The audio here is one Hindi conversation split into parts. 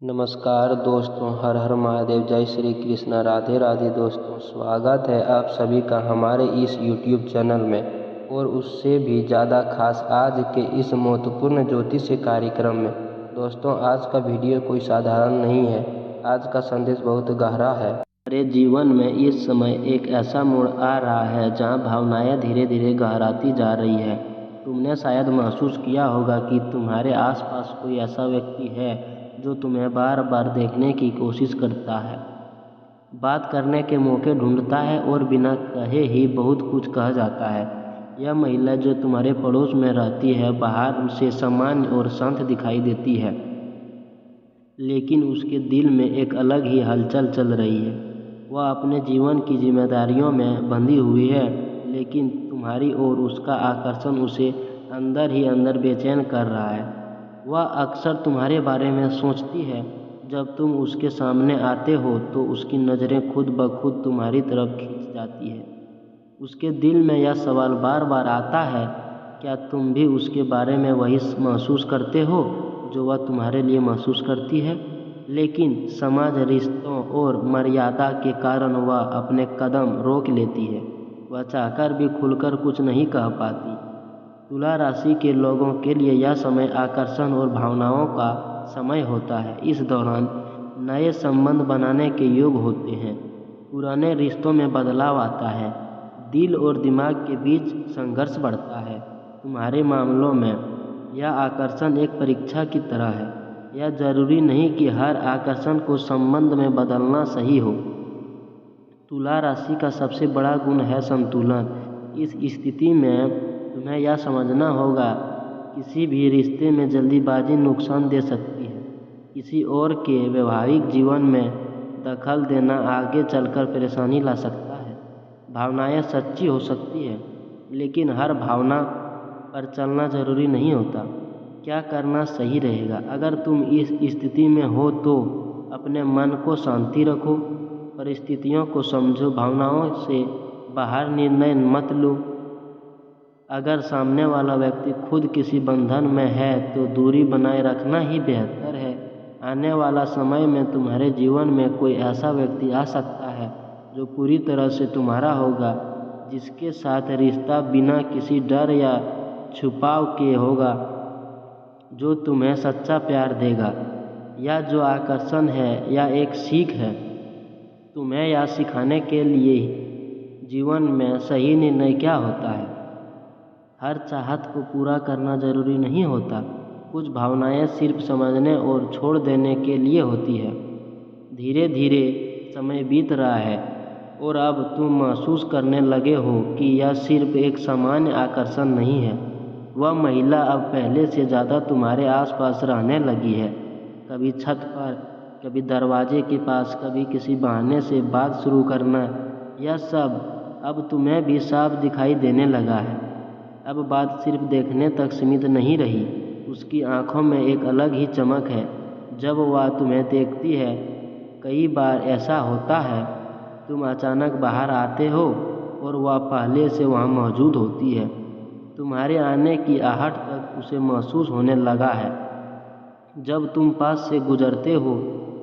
नमस्कार दोस्तों, हर हर महादेव, जय श्री कृष्णा, राधे राधे। दोस्तों, स्वागत है आप सभी का हमारे इस YouTube चैनल में और उससे भी ज़्यादा खास आज के इस महत्वपूर्ण ज्योतिष कार्यक्रम में। दोस्तों, आज का वीडियो कोई साधारण नहीं है। आज का संदेश बहुत गहरा है। हमारे जीवन में इस समय एक ऐसा मोड़ आ रहा है जहाँ भावनाएं धीरे धीरे गहराती जा रही है। तुमने शायद महसूस किया होगा कि तुम्हारे आसपास कोई ऐसा व्यक्ति है जो तुम्हें बार बार देखने की कोशिश करता है, बात करने के मौके ढूंढता है और बिना कहे ही बहुत कुछ कह जाता है। यह महिला जो तुम्हारे पड़ोस में रहती है बाहर से सामान्य और शांत दिखाई देती है, लेकिन उसके दिल में एक अलग ही हलचल चल रही है। वह अपने जीवन की जिम्मेदारियों में बंधी हुई है, लेकिन तुम्हारी ओर उसका आकर्षण उसे अंदर ही अंदर बेचैन कर रहा है। वह अक्सर तुम्हारे बारे में सोचती है। जब तुम उसके सामने आते हो तो उसकी नज़रें खुद ब खुद तुम्हारी तरफ खींच जाती है। उसके दिल में यह सवाल बार बार आता है, क्या तुम भी उसके बारे में वही महसूस करते हो जो वह तुम्हारे लिए महसूस करती है? लेकिन समाज, रिश्तों और मर्यादा के कारण वह अपने कदम रोक लेती है। वह चाहकर भी खुलकर कुछ नहीं कह पाती। तुला राशि के लोगों के लिए यह समय आकर्षण और भावनाओं का समय होता है। इस दौरान नए संबंध बनाने के योग होते हैं, पुराने रिश्तों में बदलाव आता है, दिल और दिमाग के बीच संघर्ष बढ़ता है। तुम्हारे मामलों में यह आकर्षण एक परीक्षा की तरह है। यह जरूरी नहीं कि हर आकर्षण को संबंध में बदलना सही हो। तुला राशि का सबसे बड़ा गुण है संतुलन। इस स्थिति में तुम्हें यह समझना होगा, किसी भी रिश्ते में जल्दीबाजी नुकसान दे सकती है। किसी और के वैवाहिक जीवन में दखल देना आगे चलकर परेशानी ला सकता है। भावनाएं सच्ची हो सकती है, लेकिन हर भावना पर चलना जरूरी नहीं होता। क्या करना सही रहेगा? अगर तुम इस स्थिति में हो तो अपने मन को शांति रखो, परिस्थितियों को समझो, भावनाओं से बाहर निर्णय मत लो। अगर सामने वाला व्यक्ति खुद किसी बंधन में है तो दूरी बनाए रखना ही बेहतर है। आने वाला समय में तुम्हारे जीवन में कोई ऐसा व्यक्ति आ सकता है जो पूरी तरह से तुम्हारा होगा, जिसके साथ रिश्ता बिना किसी डर या छुपाव के होगा, जो तुम्हें सच्चा प्यार देगा। या जो आकर्षण है या एक सीख है, तुम्हें यह सिखाने के लिए जीवन में सही निर्णय क्या होता है। हर चाहत को पूरा करना जरूरी नहीं होता। कुछ भावनाएं सिर्फ समझने और छोड़ देने के लिए होती है। धीरे धीरे समय बीत रहा है और अब तुम महसूस करने लगे हो कि यह सिर्फ एक सामान्य आकर्षण नहीं है। वह महिला अब पहले से ज़्यादा तुम्हारे आसपास रहने लगी है। कभी छत पर, कभी दरवाजे के पास, कभी किसी बहाने से बात शुरू करना, यह सब अब तुम्हें भी साफ दिखाई देने लगा है। अब बात सिर्फ देखने तक सीमित नहीं रही। उसकी आंखों में एक अलग ही चमक है जब वह तुम्हें देखती है। कई बार ऐसा होता है, तुम अचानक बाहर आते हो और वह पहले से वहाँ मौजूद होती है। तुम्हारे आने की आहट तक उसे महसूस होने लगा है। जब तुम पास से गुजरते हो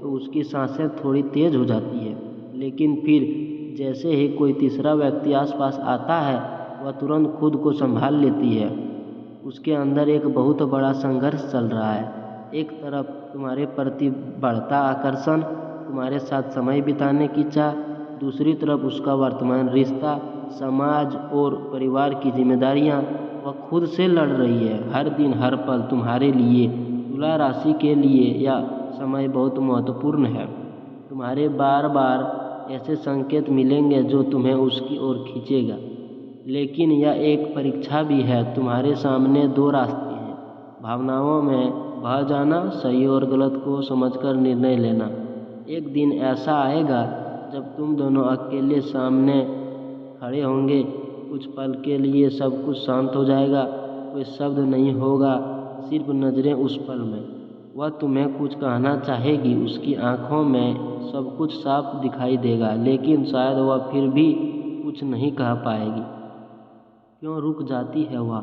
तो उसकी सांसें थोड़ी तेज हो जाती है, लेकिन फिर जैसे ही कोई तीसरा व्यक्ति आसपास आता है, वह तुरंत खुद को संभाल लेती है। उसके अंदर एक बहुत बड़ा संघर्ष चल रहा है। एक तरफ तुम्हारे प्रति बढ़ता आकर्षण, तुम्हारे साथ समय बिताने की चाह, दूसरी तरफ उसका वर्तमान रिश्ता, समाज और परिवार की जिम्मेदारियां। वह खुद से लड़ रही है। हर दिन, हर पल तुम्हारे लिए, तुला राशि के लिए यह समय बहुत महत्वपूर्ण है। तुम्हारे बार बार ऐसे संकेत मिलेंगे जो तुम्हें उसकी ओर खींचेगा, लेकिन यह एक परीक्षा भी है। तुम्हारे सामने दो रास्ते हैं, भावनाओं में बह जाना, सही और गलत को समझकर निर्णय लेना। एक दिन ऐसा आएगा जब तुम दोनों अकेले सामने खड़े होंगे। कुछ पल के लिए सब कुछ शांत हो जाएगा, कोई शब्द नहीं होगा, सिर्फ नज़रें। उस पल में वह तुम्हें कुछ कहना चाहेगी, उसकी आंखों में सब कुछ साफ दिखाई देगा, लेकिन शायद वह फिर भी कुछ नहीं कह पाएगी। क्यों रुक जाती है वह?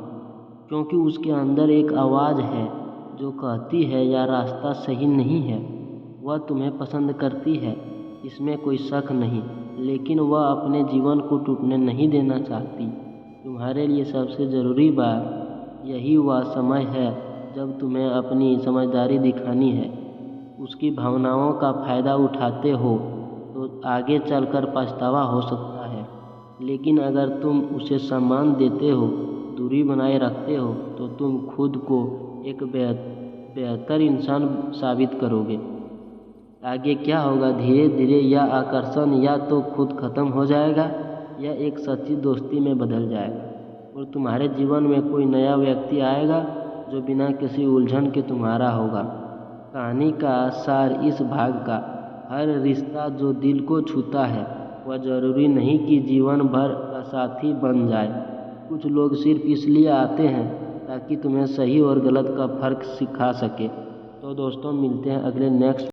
क्योंकि उसके अंदर एक आवाज़ है जो कहती है यह रास्ता सही नहीं है। वह तुम्हें पसंद करती है, इसमें कोई शक नहीं, लेकिन वह अपने जीवन को टूटने नहीं देना चाहती। तुम्हारे लिए सबसे ज़रूरी बात यही वह समय है जब तुम्हें अपनी समझदारी दिखानी है। उसकी भावनाओं का फ़ायदा उठाते हो तो आगे चलकर पछतावा हो सकता है, लेकिन अगर तुम उसे सम्मान देते हो, दूरी बनाए रखते हो, तो तुम खुद को एक बेहतर इंसान साबित करोगे। आगे क्या होगा, धीरे धीरे यह आकर्षण या तो खुद खत्म हो जाएगा या एक सच्ची दोस्ती में बदल जाएगा और तुम्हारे जीवन में कोई नया व्यक्ति आएगा जो बिना किसी उलझन के तुम्हारा होगा। कहानी का सार इस भाग का, हर रिश्ता जो दिल को छूता है वह ज़रूरी नहीं कि जीवन भर का साथी बन जाए। कुछ लोग सिर्फ इसलिए आते हैं ताकि तुम्हें सही और गलत का फ़र्क सिखा सके। तो दोस्तों, मिलते हैं अगले नेक्स्ट